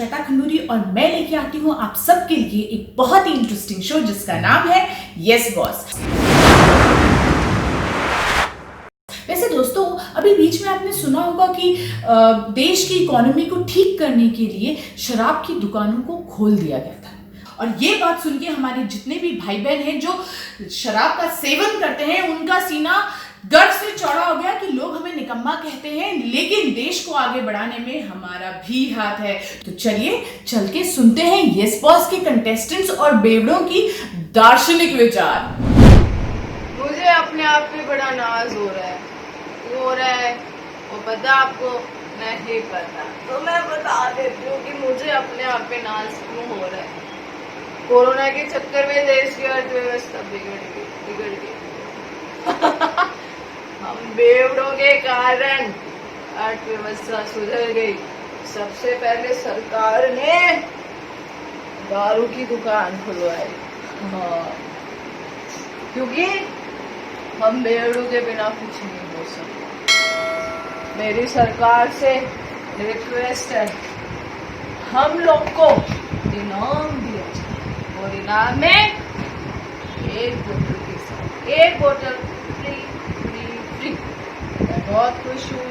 श्वेता खंडूरी और मैं लेके आती हूँ आप सबके लिए एक बहुत ही इंटरेस्टिंग शो जिसका नाम है यस बॉस। वैसे दोस्तों, अभी बीच में आपने सुना होगा कि देश की इकोनॉमी को ठीक करने के लिए शराब की दुकानों को खोल दिया गया था। और ये बात सुन के हमारे जितने भी भाई बहन हैं जो शराब का सेवन करते हैं उनका सीना गर्व से चौड़ा हो गया कि लोग हमें निकम्मा कहते हैं, लेकिन देश को आगे बढ़ाने में हमारा भी हाथ है। तो चलिए चल के सुनते हैं यस बॉस के कंटेस्टेंट्स और बेवड़ों की दार्शनिक विचार। मुझे अपने आप पे बड़ा नाज हो रहा है, वो पता आपको? नहीं पता तो मैं बता देती हूँ कि मुझे अपने आप पे नाज क्यों हो रहा है। कोरोना के चक्कर में देश की अर्थव्यवस्था बिगड़ गई हम बेवड़ों के कारण अर्थव्यवस्था सुधर गई। सबसे पहले सरकार ने दारू की दुकान खुलवाई, क्योंकि हम बेवड़ों के बिना कुछ नहीं हो सकते। मेरी सरकार से रिक्वेस्ट है, हम लोग को इनाम दिया जाए और इनाम में एक बोतल फ्री। मैं बहुत खुश हूँ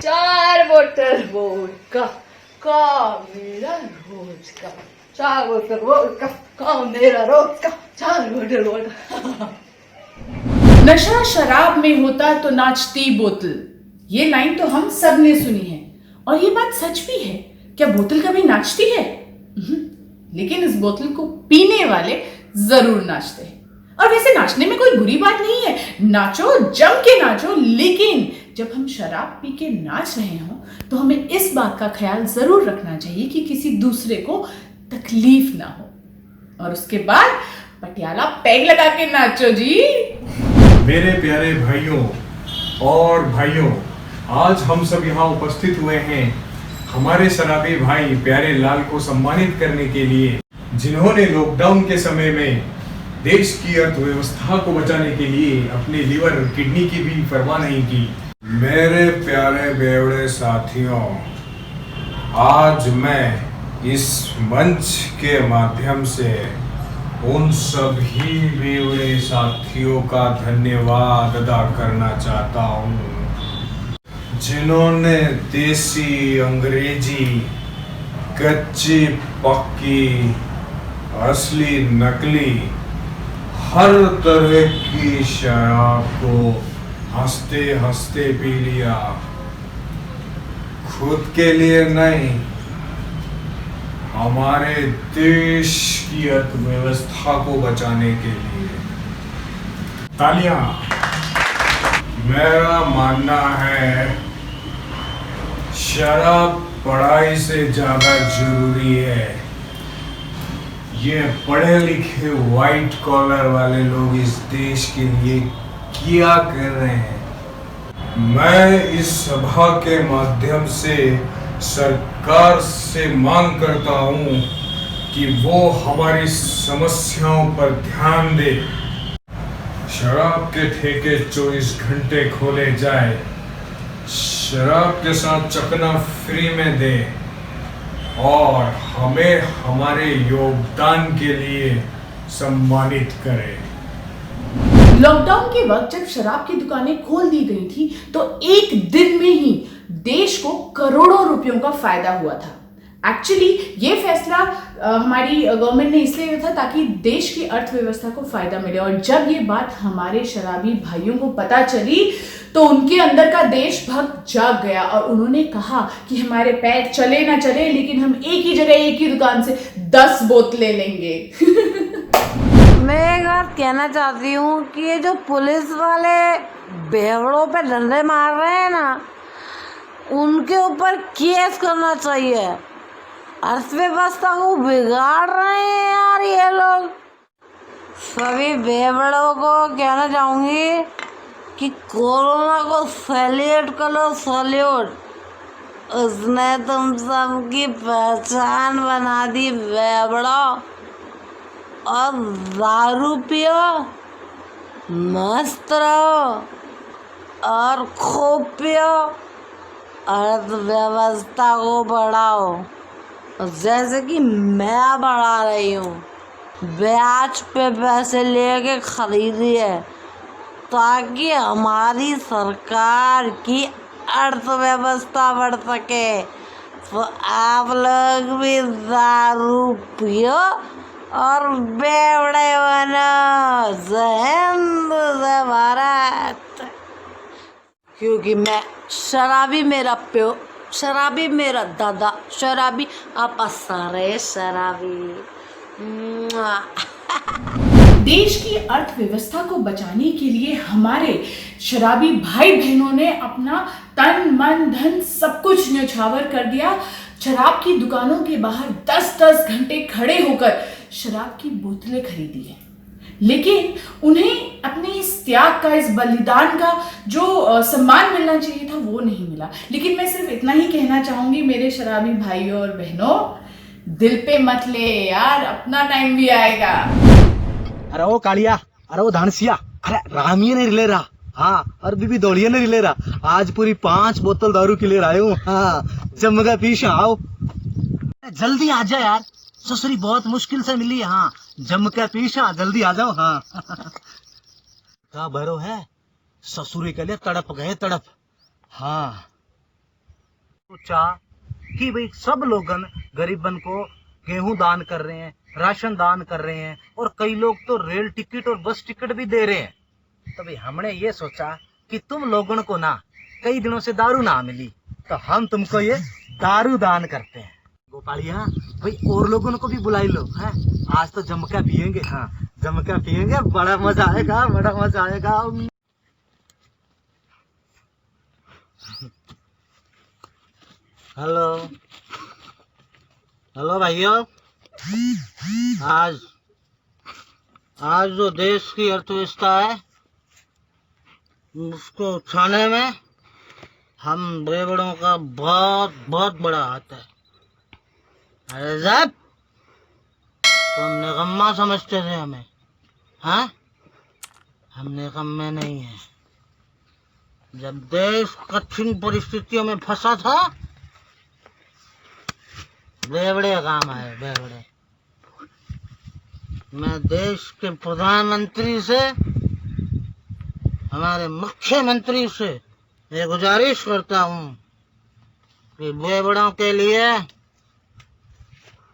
4 बोतल वोडका का मेरा रोज का, 4 बोतल वोडका का मेरा रोज का, 4 बोतल वोडका। नशा शराब में होता तो नाचती बोतल, ये लाइन तो हम सब ने सुनी है और ये बात सच भी है। क्या बोतल कभी नाचती है? लेकिन इस बोतल को पीने वाले जरूर नाचते हैं। और वैसे नाचने में कोई बुरी बात नहीं है, नाचो, जम के नाचो, लेकिन जब हम शराब पी के नाच रहे हो तो हमें इस बात का ख्याल जरूर रखना चाहिए कि किसी दूसरे को तकलीफ ना हो। और उसके बाद पटियाला पैग लगा के नाचो जी। मेरे प्यारे भाइयों और भाइयों, आज हम सब यहाँ उपस्थित हुए हैं हमारे शराबी भाई प्यारे लाल को सम्मानित करने के लिए, जिन्होंने लॉकडाउन के समय में देश की अर्थव्यवस्था को बचाने के लिए अपने लीवर किडनी की भी परवाह नहीं की। मेरे प्यारे बेवड़े साथियों, आज मैं इस मंच के माध्यम से उन सभी बेवड़े साथियों का धन्यवाद अदा करना चाहता हूँ जिन्होंने देसी, अंग्रेजी, कच्ची, पक्की, असली, नकली हर तरह की शराब को हंसते हंसते पी लिया। खुद के लिए नहीं, हमारे देश की अर्थव्यवस्था को बचाने के लिए। तालियां। मेरा मानना है शराब पढ़ाई से ज्यादा जरूरी है। ये पढ़े लिखे व्हाइट कॉलर वाले लोग इस देश के लिए क्या कर रहे हैं? मैं इस सभा के माध्यम से सरकार से मांग करता हूं कि वो हमारी समस्याओं पर ध्यान दे। शराब के ठेके 24 घंटे खोले जाए, शराब के साथ चखना फ्री में दे और हमें हमारे योगदान के लिए सम्मानित करें। लॉकडाउन के वक्त जब शराब की दुकानें खोल दी गई थी तो एक दिन में ही देश को करोड़ों रुपयों का फायदा हुआ था। एक्चुअली ये फैसला हमारी गवर्नमेंट ने इसलिए लिया था ताकि देश की अर्थव्यवस्था को फायदा मिले। और जब ये बात हमारे शराबी भाइयों को पता चली तो उनके अंदर का देशभक्त जाग गया और उन्होंने कहा कि हमारे पैर चले ना चले, लेकिन हम एक ही जगह एक ही दुकान से 10 बोतलें लेंगे। मैं एक बात कहना चाहती हूँ कि ये जो पुलिस वाले बेवड़ों पे डंडे मार रहे हैं ना, उनके ऊपर केस करना चाहिए। अर्थव्यवस्था को बिगाड़ रहे हैं यार ये लोग। सभी बेवड़ों को कहना चाहूँगी कि कोरोना को सैल्यूट करो, सैल्यूट। उसने तुम सबकी पहचान बना दी बेवड़ों। और दारू पियो, मस्त रहो और खूब पियो अर्थव्यवस्था को बढ़ाओ, जैसे कि मैं बढ़ा रही हूँ। ब्याज पे पैसे लेके खरीदिए ताकि हमारी सरकार की अर्थव्यवस्था बढ़ सके। तो आप लोग भी दारू पियो और बेवड़े बनो। जय हिंद, जय भारत। क्योंकि मैं शराबी, मेरा प्यो शराबी, मेरा दादा शराबी, आप सारे शराबी। देश की अर्थव्यवस्था को बचाने के लिए हमारे शराबी भाई बहनों ने अपना तन मन धन सब कुछ न्यौछावर कर दिया। शराब की दुकानों के बाहर 10-10 घंटे खड़े होकर शराब की बोतलें खरीदी है, लेकिन उन्हें अपने इस त्याग का, इस बलिदान का जो सम्मान मिलना चाहिए था वो नहीं मिला। लेकिन मैं सिर्फ इतना ही कहना चाहूंगी मेरे शराबी भाइयों और बहनों, दिल पे मत ले यार, अपना टाइम भी आएगा। अरे वो कालिया, अरे वो धानसिया, अरे रामिया नहीं रिले रहा। हाँ, और बीबी दौड़िया नहीं रिले रहा। आज पूरी 5 बोतल दारू के लिए आए हूँ। हाँ, जमगा पीछे आओ, जल्दी आ जा यार, ससुरी बहुत मुश्किल से मिली। हाँ, जम के पीछे जल्दी आ जाओ। हाँ क्या भरो है, ससुरी के लिए तड़प गए, तड़प। हाँ, सोचा कि भाई सब लोगन गरीबन को गेहूं दान कर रहे हैं, राशन दान कर रहे हैं, और कई लोग तो रेल टिकट और बस टिकट भी दे रहे हैं। तो भाई हमने ये सोचा कि तुम लोगों को ना कई दिनों से दारू ना मिली, तो हम तुमको ये दारू दान करते हैं। गोपालिया भाई, और लोगों को भी बुलाई लो। है, आज तो जमका पियेंगे। हाँ, जमका पियेंगे, बड़ा मजा आएगा, बड़ा मजा आएगा। हेलो हेलो भाइयों, आज जो देश की अर्थव्यवस्था है उसको उठाने में हम बेवड़ों का बहुत बहुत बड़ा हाथ है। अरे जब तुम निकम्मा समझते थे हमें, हाँ, हम निकम्मे नहीं है। जब देश कठिन परिस्थितियों में फंसा था, बेवड़े काम आए, बेवड़े। मैं देश के प्रधानमंत्री से, हमारे मुख्यमंत्री से ये गुजारिश करता हूँ कि बेवड़ों के लिए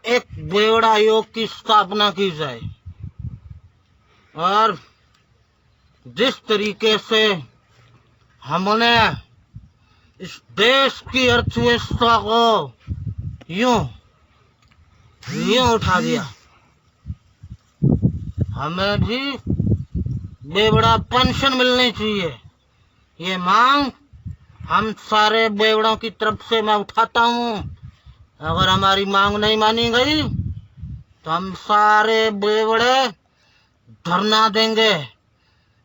एक बेवड़ा आयोग की स्थापना की जाए, और जिस तरीके से हमने इस देश की अर्थव्यवस्था को यूं उठा दिया, हमें भी बेवड़ा पेंशन मिलनी चाहिए। ये मांग हम सारे बेवड़ों की तरफ से मैं उठाता हूँ। अगर हमारी मांग नहीं मानी गई तो हम सारे बेवड़े धरना देंगे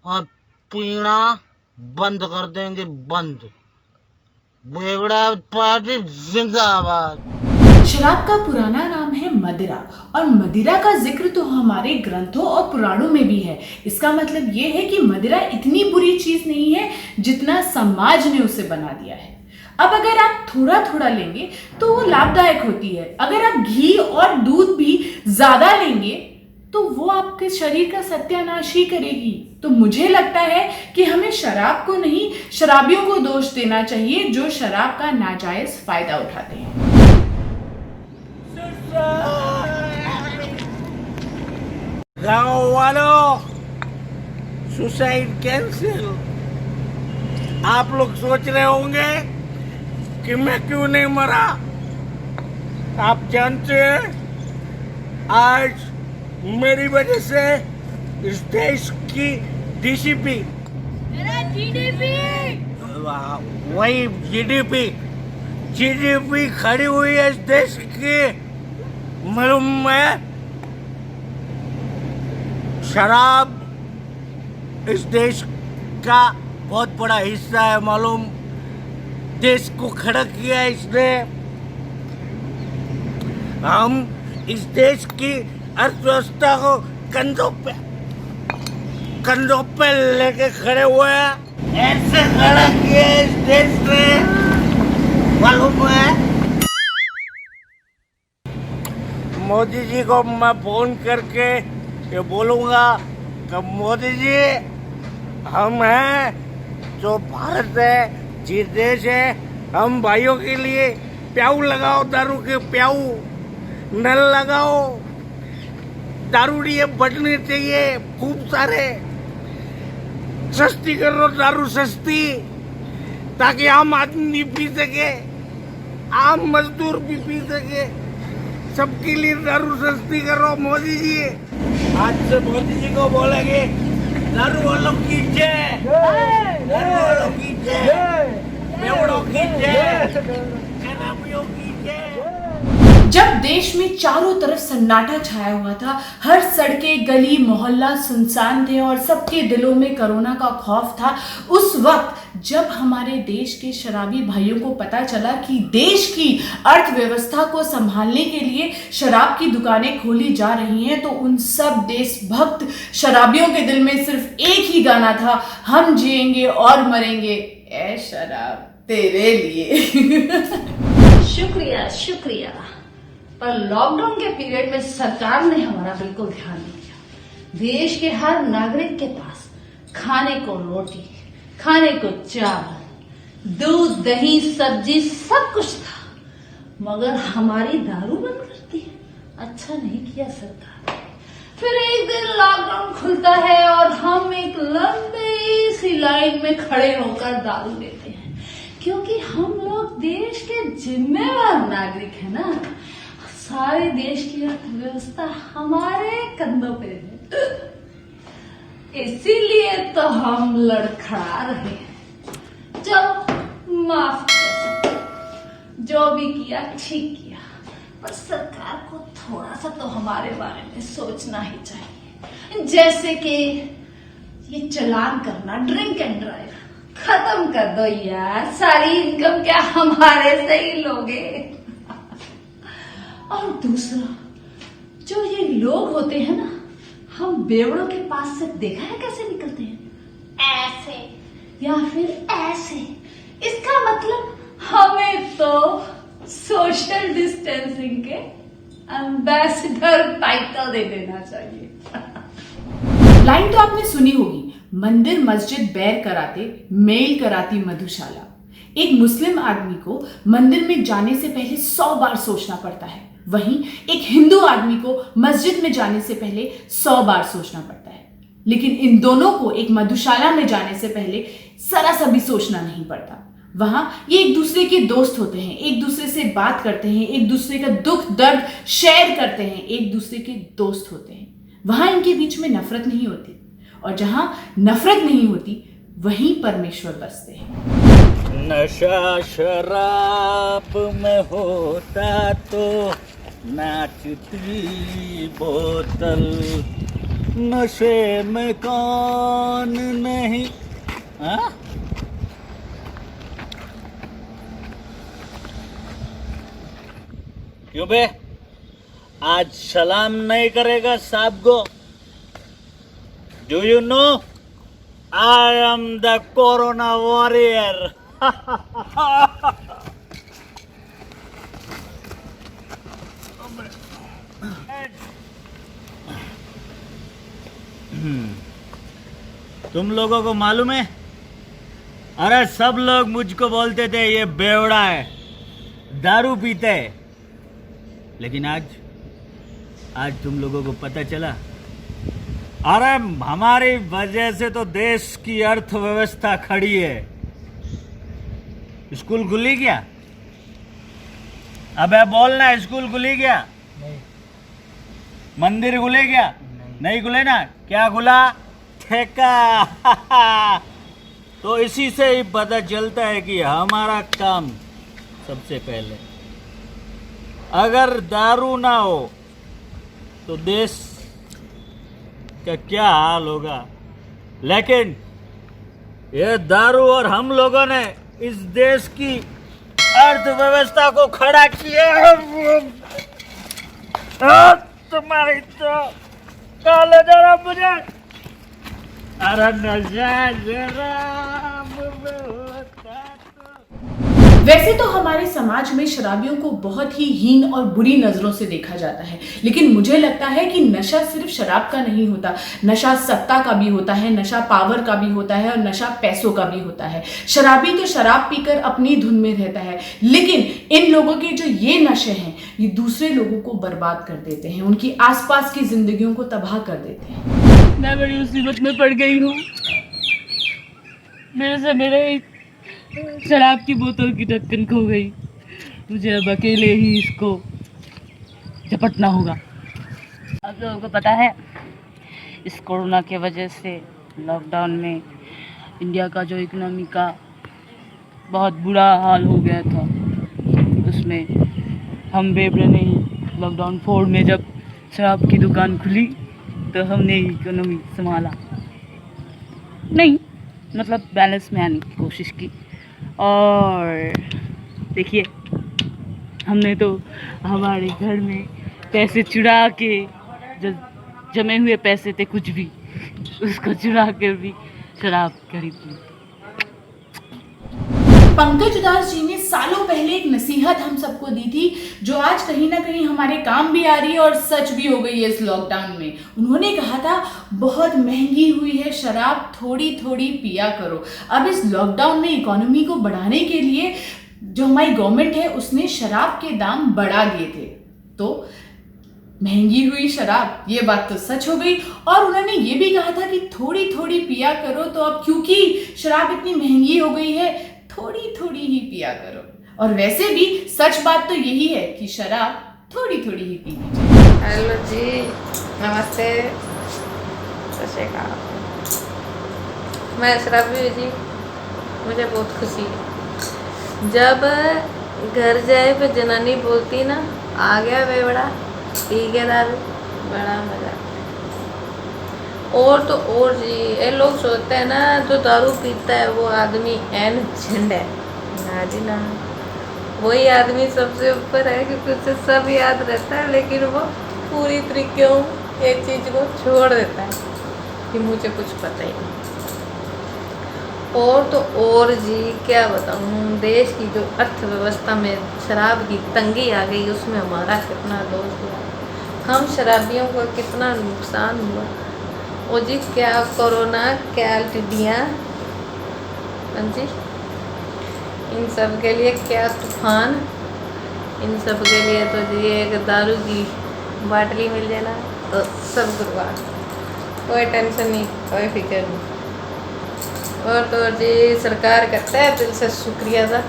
और पीना बंद कर देंगे, बंद। बेवड़ा पार्टी जिंदाबाद। शराब का पुराना नाम है मदिरा, और मदिरा का जिक्र तो हमारे ग्रंथों और पुराणों में भी है। इसका मतलब ये है कि मदिरा इतनी बुरी चीज नहीं है जितना समाज ने उसे बना दिया है। अब अगर आप थोड़ा थोड़ा लेंगे तो वो लाभदायक होती है। अगर आप घी और दूध भी ज्यादा लेंगे तो वो आपके शरीर का सत्यानाश ही करेगी। तो मुझे लगता है कि हमें शराब को नहीं, शराबियों को दोष देना चाहिए जो शराब का नाजायज फायदा उठाते हैं। गाँव वालों, सुसाइड कैंसिल। आप लोग सोच रहे होंगे कि मैं क्यों नहीं मरा। आप जानते हैं, आज मेरी वजह से इस देश की डीसीपी, वही जीडीपी खड़ी हुई है इस देश की। मालूम है, शराब इस देश का बहुत बड़ा हिस्सा है। मालूम, देश को खड़ा किया इसने। हम इस देश की अर्थव्यवस्था को कंधों पे लेके खड़े हुए हैं। ऐसे खड़ा किया इस देश ने मालूम है? मोदी जी को मैं फोन करके ये बोलूंगा कि मोदी जी, हम हैं जो भारत है, जी देश है, हम भाइयों के लिए प्याऊ लगाओ, दारू के प्याऊ नल लगाओ, दारूड़िए बढ़ने चाहिए खूब सारे, सस्ती करो दारू सस्ती, ताकि आम आदमी पी सके, आम मजदूर भी पी सके, सबके लिए दारू सस्ती करो मोदी जी। आज से मोदी जी को बोलेंगे दारू वालों की जय, दारू वालों की जय, बेवड़ों की जय, शराबियों की जय। जब देश में चारों तरफ सन्नाटा छाया हुआ था, हर सड़कें गली मोहल्ला सुनसान थे और सबके दिलों में कोरोना का खौफ था, उस वक्त जब हमारे देश के शराबी भाइयों को पता चला कि देश की अर्थव्यवस्था को संभालने के लिए शराब की दुकानें खोली जा रही हैं, तो उन सब देशभक्त शराबियों के दिल में सिर्फ एक ही गाना था, हम जिएंगे और मरेंगे ए शराब तेरे लिए। शुक्रिया शुक्रिया, पर लॉकडाउन के पीरियड में सरकार ने हमारा बिल्कुल ध्यान नहीं दिया। देश के हर नागरिक के पास खाने को रोटी, खाने को चावल, दूध दही सब्जी सब कुछ था, मगर हमारी दारू बंद कर दी। अच्छा नहीं किया सरकार। फिर एक दिन लॉकडाउन खुलता है और हम एक लंबी सी लाइन में खड़े होकर दारू लेते हैं, क्योंकि हम लोग देश के जिम्मेवार नागरिक हैं ना। सारे देश की अर्थव्यवस्था हमारे कंधों पे है, इसीलिए तो हम लड़खड़ा रहे हैं। चलो माफ कर, जो भी किया ठीक किया, पर सरकार को थोड़ा सा तो हमारे बारे में सोचना ही चाहिए। जैसे कि ये चालान करना, ड्रिंक एंड ड्राइव खत्म कर दो यार, सारी इनकम क्या हमारे से ही लोगे। और दूसरा, जो ये लोग होते हैं ना, हम बेवड़ों के पास से देखा है कैसे निकलते हैं, ऐसे या फिर ऐसे। इसका मतलब हमें तो सोशल डिस्टेंसिंग के एम्बेसडर टाइटल दे देना चाहिए। लाइन तो आपने सुनी होगी, मंदिर मस्जिद बैर कराते मेल कराती मधुशाला। एक मुस्लिम आदमी को मंदिर में जाने से पहले 100 बार सोचना पड़ता है, वहीं एक हिंदू आदमी को मस्जिद में जाने से पहले 100 बार सोचना पड़ता है। लेकिन इन दोनों को एक मधुशाला में जाने से पहले जरा सा भी सोचना नहीं पड़ता। वहां ये एक दूसरे के दोस्त होते हैं, एक दूसरे से बात करते हैं, एक दूसरे का दुख दर्द शेयर करते हैं, एक दूसरे के दोस्त होते हैं। वहां इनके बीच में नफरत नहीं होती, और जहां नफरत नहीं होती वहीं परमेश्वर बसते हैं। नशा शराब में होता तो नाचती बोतल, नशे में कौन नहीं। हाँ? क्यों बे, आज सलाम नहीं करेगा साहब को? Do you know I am the corona warrior. तुम लोगों को मालूम है, अरे सब लोग मुझको बोलते थे ये बेवड़ा है, दारू पीते है, लेकिन आज तुम लोगों को पता चला, अरे हमारी वजह से तो देश की अर्थव्यवस्था खड़ी है। स्कूल खुली क्या? अबे बोलना, स्कूल खुली क्या? नहीं। मंदिर खुले क्या? नहीं खुले ना। क्या खुला? ठेका। तो इसी से ही पता चलता है कि हमारा काम सबसे पहले। अगर दारू ना हो तो देश का क्या हाल होगा। लेकिन ये दारू और हम लोगों ने इस देश की अर्थव्यवस्था को खड़ा किया। तुम्हारी तो काले जरा मुझे, अरे नशा जरा वैसे तो हमारे समाज में शराबियों को बहुत ही हीन और बुरी नजरों से देखा जाता है, लेकिन मुझे लगता है कि नशा सिर्फ शराब का नहीं होता। नशा सत्ता का भी होता है, नशा पावर का भी होता है और नशा पैसों का भी होता है। शराबी तो शराब पीकर अपनी धुन में रहता है, लेकिन इन लोगों के जो ये नशे हैं ये दूसरे लोगों को बर्बाद कर देते हैं, उनकी आसपास की जिंदगियों को तबाह कर देते हैं। मैं बड़ी मुसीबत में पड़ गई हूँ। मेरे शराब की बोतल की ढक्कन खो गई। मुझे अब अकेले ही इसको झपटना होगा। आप लोगों को पता है, इस कोरोना के वजह से लॉकडाउन में इंडिया का जो इकोनॉमी का बहुत बुरा हाल हो गया था, उसमें हम बेबड़े ने ही लॉकडाउन 4 में जब शराब की दुकान खुली तो हमने ही इकोनॉमी संभाला, नहीं मतलब बैलेंस में आने की कोशिश की। और देखिए, हमने तो हमारे घर में पैसे चुरा के, जो जमे हुए पैसे थे कुछ भी, उसको चुरा कर भी शराब खरीद ली। पंकज उदास जी ने सालों पहले एक नसीहत हम सबको दी थी, जो आज कहीं ना कहीं हमारे काम भी आ रही है और सच भी हो गई है इस लॉकडाउन में। उन्होंने कहा था, बहुत महंगी हुई है शराब, थोड़ी थोड़ी पिया करो। अब इस लॉकडाउन में इकोनॉमी को बढ़ाने के लिए जो हमारी गवर्नमेंट है उसने शराब के दाम बढ़ा दिए थे, तो महंगी हुई शराब, ये बात तो सच हो गई। और उन्होंने ये भी कहा था कि थोड़ी थोड़ी पिया करो, तो अब क्योंकि शराब इतनी महंगी हो गई है, थोड़ी थोड़ी ही पिया करो। और वैसे भी सच बात तो यही है कि शराब थोड़ी थोड़ी ही पीनी चाहिए। हेलो जी, नमस्ते, सत श्री अकाल। मैं शराबी हूँ जी, मुझे बहुत खुशी है जब घर जाए पे जनानी बोलती ना, आ गया बेवड़ा पी के दारू, बड़ा मजा। और तो और जी, ये लोग सोचते हैं ना जो दारू पीता है वो आदमी एन झंड है, ना जी ना, वही आदमी सबसे ऊपर है क्योंकि उसे सब याद रहता है, लेकिन वो पूरी तरीके एक चीज़ को छोड़ देता है कि मुझे कुछ पता ही नहीं। और तो और जी, क्या बताऊँ, देश की जो अर्थव्यवस्था में शराब की तंगी आ गई, उसमें हमारा कितना दोष हुआ, हम शराबियों को कितना नुकसान हुआ। और जी, क्या कोरोना, क्या टिड्डियाँ, जी इन सब के लिए क्या तूफान, इन सब के लिए तो जी एक दारू की बाटली मिल जाए ना तो सब गुरुवार, कोई टेंशन नहीं, कोई फिक्र नहीं। और तो और जी, सरकार करता है दिल से शुक्रिया था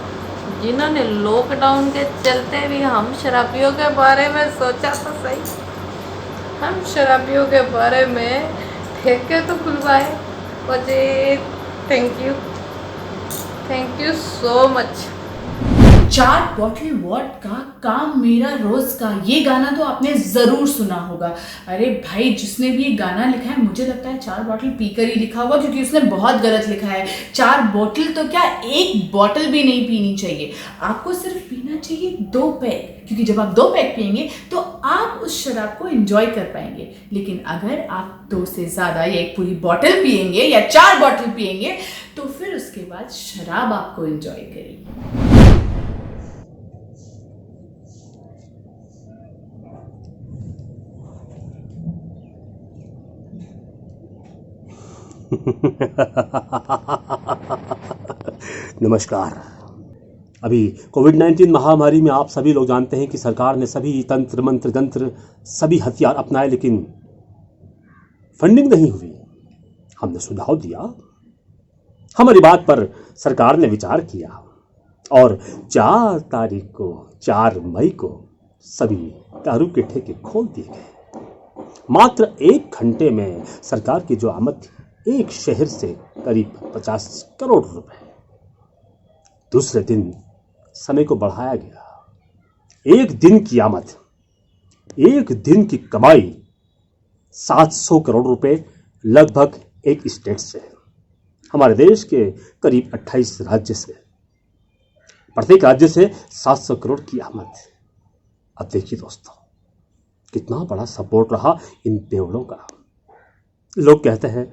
जिन्होंने लॉकडाउन के चलते भी हम शराबियों के बारे में सोचा तो सही, हम शराबियों के बारे में ठेके तो खुलवाए। और जी thank you so much. 4 bottle vodka काम मेरा रोज का, ये गाना तो आपने जरूर सुना होगा। अरे भाई, जिसने भी ये गाना लिखा है मुझे लगता है 4 बॉटल पीकर ही लिखा होगा, क्योंकि उसने बहुत गलत लिखा है। 4 बॉटल तो क्या, 1 बॉटल भी नहीं पीनी चाहिए, आपको सिर्फ पीना चाहिए 2 पैक, क्योंकि जब आप 2 पैक पियेंगे तो आप उस शराब को एंजॉय कर पाएंगे। लेकिन अगर आप 2 से ज़्यादा या 1 पूरी बॉटल पियेंगे या 4 बॉटल पियेंगे तो फिर उसके बाद शराब आपको एंजॉय करेगी। नमस्कार। अभी कोविड-19 महामारी में आप सभी लोग जानते हैं कि सरकार ने सभी तंत्र मंत्र जंत्र सभी हथियार अपनाए, लेकिन फंडिंग नहीं हुई। हमने सुझाव दिया, हमारी बात पर सरकार ने विचार किया और 4 मई को सभी दारू के ठेके खोल दिए गए। मात्र 1 घंटे में सरकार की जो आमद थी, एक शहर से करीब 50 करोड़ रुपए। दूसरे दिन समय को बढ़ाया गया। 1 दिन की आमद, 1 दिन की कमाई 700 करोड़ रुपए लगभग एक स्टेट से, हमारे देश के करीब 28 राज्य से, प्रत्येक राज्य से 700 करोड़ की आमद। अब देखिए दोस्तों, कितना बड़ा सपोर्ट रहा इन बेवड़ों का। लोग कहते हैं,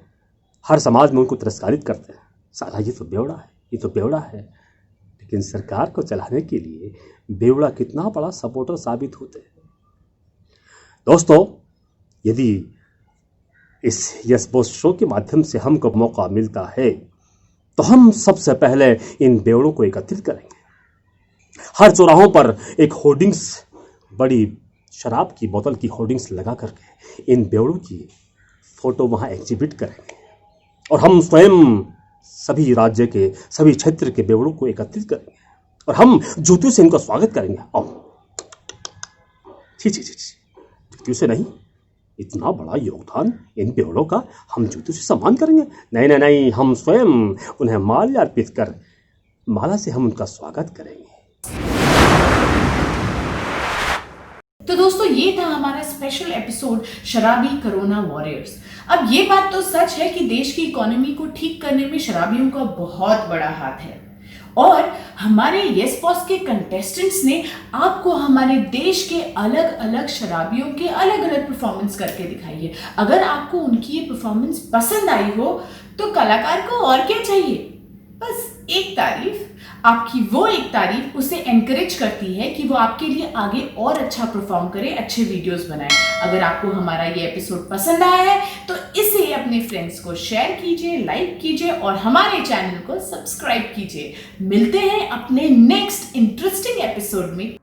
हर समाज में उनको तिरस्कारित करते हैं, साला ये तो बेवड़ा है, ये तो बेवड़ा है। लेकिन सरकार को चलाने के लिए बेवड़ा कितना बड़ा सपोर्टर साबित होते हैं। दोस्तों, यदि इस यस बॉस शो के माध्यम से हमको मौका मिलता है तो हम सबसे पहले इन बेवड़ों को एकत्रित करेंगे। हर चौराहों पर एक होर्डिंग्स, बड़ी शराब की बोतल की होर्डिंग्स लगा करके इन बेवड़ों की फोटो वहां एग्जिबिट करेंगे और हम स्वयं सभी राज्य के, सभी क्षेत्र के बेवड़ों को एकत्रित करेंगे और हम जूतों से इनका स्वागत करेंगे। आओ, छी, जूतों से नहीं, इतना बड़ा योगदान इन बेवड़ों का, हम जूतों से सम्मान करेंगे? नहीं, हम स्वयं उन्हें माल्या अर्पित कर माला से हम उनका स्वागत करेंगे। तो दोस्तों, ये था हमारा स्पेशल एपिसोड शराबी कोरोना वॉरियर्स। अब ये बात तो सच है कि देश की इकोनॉमी को ठीक करने में शराबियों का बहुत बड़ा हाथ है और हमारे यस बॉस के कंटेस्टेंट्स ने आपको हमारे देश के अलग अलग शराबियों के अलग अलग परफॉर्मेंस करके दिखाई है। अगर आपको उनकी ये परफॉर्मेंस पसंद आई हो तो कलाकार को और क्या चाहिए? बस एक तारीफ, आपकी वो एक तारीफ उसे एनकरेज करती है कि वो आपके लिए आगे और अच्छा परफॉर्म करे, अच्छे वीडियोस बनाए। अगर आपको हमारा ये एपिसोड पसंद आया है तो इसे अपने फ्रेंड्स को शेयर कीजिए, लाइक कीजिए और हमारे चैनल को सब्सक्राइब कीजिए। मिलते हैं अपने नेक्स्ट इंटरेस्टिंग एपिसोड में।